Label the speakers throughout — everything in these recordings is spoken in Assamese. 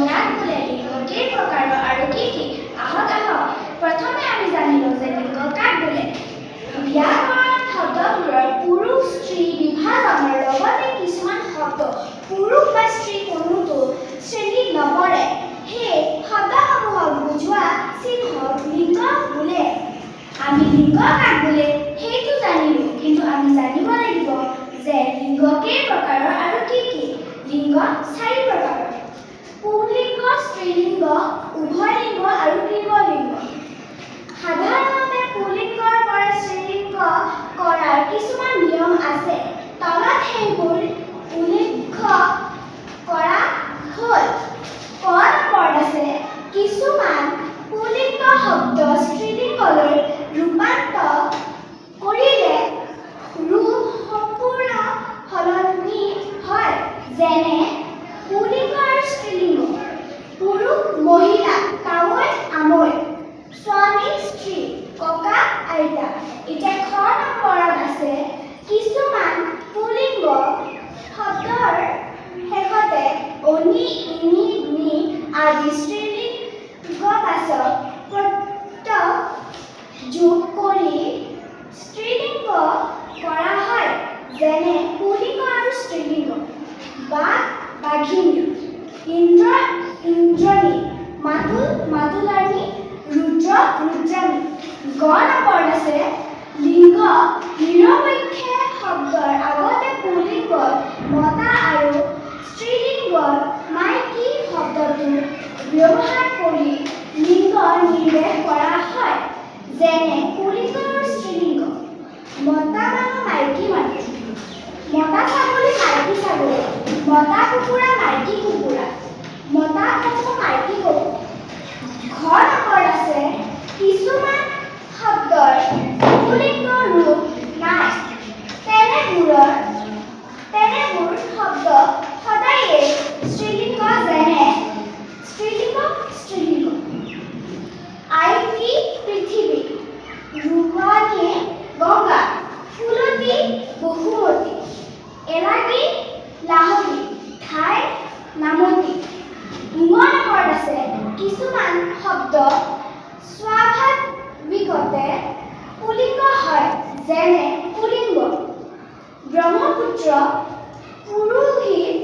Speaker 1: কাক বোলে? লিঙ্গ কেই প্ৰকাৰৰ আৰু কি কি? আহক প্ৰথমে আমি জানি লওঁ যে লিঙ্গ কাক বোলে। ব্যাকৰণ শব্দবোৰৰ পুৰুষ স্ত্ৰী বিভাজনৰ লগতে কিছুমান শব্দ পুৰুষ বা স্ত্ৰী কোনোটো শ্ৰেণীত নপৰে। সেই শব্দসমূহক বুজোৱা চিহ্নক লিঙ্গ বোলে। আমি লিঙ্গ কাক বোলে সেইটো জানিলো, কিন্তু আমি জানিব লাগিব যে লিঙ্গ কেই প্ৰকাৰৰ আৰু কি কি? লিঙ্গ 4 প্ৰকাৰৰ: পুংলিঙ্গ, স্ত্ৰীলিঙ্গ, উভয় লিঙ্গ আৰু ক্লীবলিঙ্গ। সাধাৰণতে পুংলিঙ্গৰ পৰা স্ত্ৰীলিঙ্গ কৰাৰ কিছুমান নিয়ম আছে। তলত সেইবোৰ উল্লেখ কৰা হ'ল। ক নম্বৰত আছে কিছুমান পুংলিঙ্গ শব্দ স্ত্ৰীলিঙ্গলৈ ৰূপান্তৰ কৰিলে ৰূপ সম্পূৰ্ণ সলনি হয়। যেনে পুংলিঙ্গ আৰু স্ত্ৰীলিঙ্গ: পুৰুষ মহিলা, কাৱৈ আমৈ, স্বামী স্ত্ৰী, ককা আইতা। এতিয়া খ নম্বৰত আছে কিছুমান পুংলিঙ্গ শব্দৰ শেষতে অনি, ইনি, নি আদি স্ত্ৰীলিঙ্গবাচক প্ৰত্যয় যোগ কৰি স্ত্ৰীলিঙ্গ কৰা হয়। যেনে পুংলিঙ্গ আৰু স্ত্ৰীলিঙ্গ: বাঘ বাঘিনী, ইন্দ্ৰ ইন্দ্ৰণী, মাতুল মাতুলানী, ৰুদ্ৰ ৰুদ্ৰাণী। গ নম্বৰত আছে লিঙ্গ নিৰপেক্ষ শব্দৰ আগতে পুংলিঙ্গত মতা আৰু স্ত্ৰীলিঙ্গত মাইকী শব্দটো ব্যৱহাৰ কৰি লিঙ্গ নিৰ্দেশ কৰা হয়। যেনে পুংলিঙ্গ আৰু স্ত্ৰীলিঙ্গ: মতা মানুহ মাইকী মানুহ, মতা ছাগলী মাইকী ছাগলী, মতা কুকুৰা মাইকী কুকুৰা, মতা কপৌ মাইকী কপৌ। ঘ নম্বৰত আছে কিছুমান শব্দৰ পুংলিঙ্গ ৰূপ নাই। তেনেবোৰ শব্দ সদায়ে স্ত্ৰীলিঙ্গ। যেনে স্ত্ৰীলিঙ্গ আইটি পৃথিৱী, ৰুৱানীয়ে গংগা, ফুলতী বসুমতী, এলাগী লাহৰী, ঠাই নামতি। ঙ নম্বৰত আছে কিছুমান শব্দ স্বাভাৱিকতে পুংলিঙ্গ হয়। যেনে পুলিঙ্গ ব্ৰহ্মপুত্ৰ, পুৰোহিত,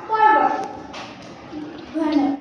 Speaker 1: পৰ্বত। ধন্যবাদ।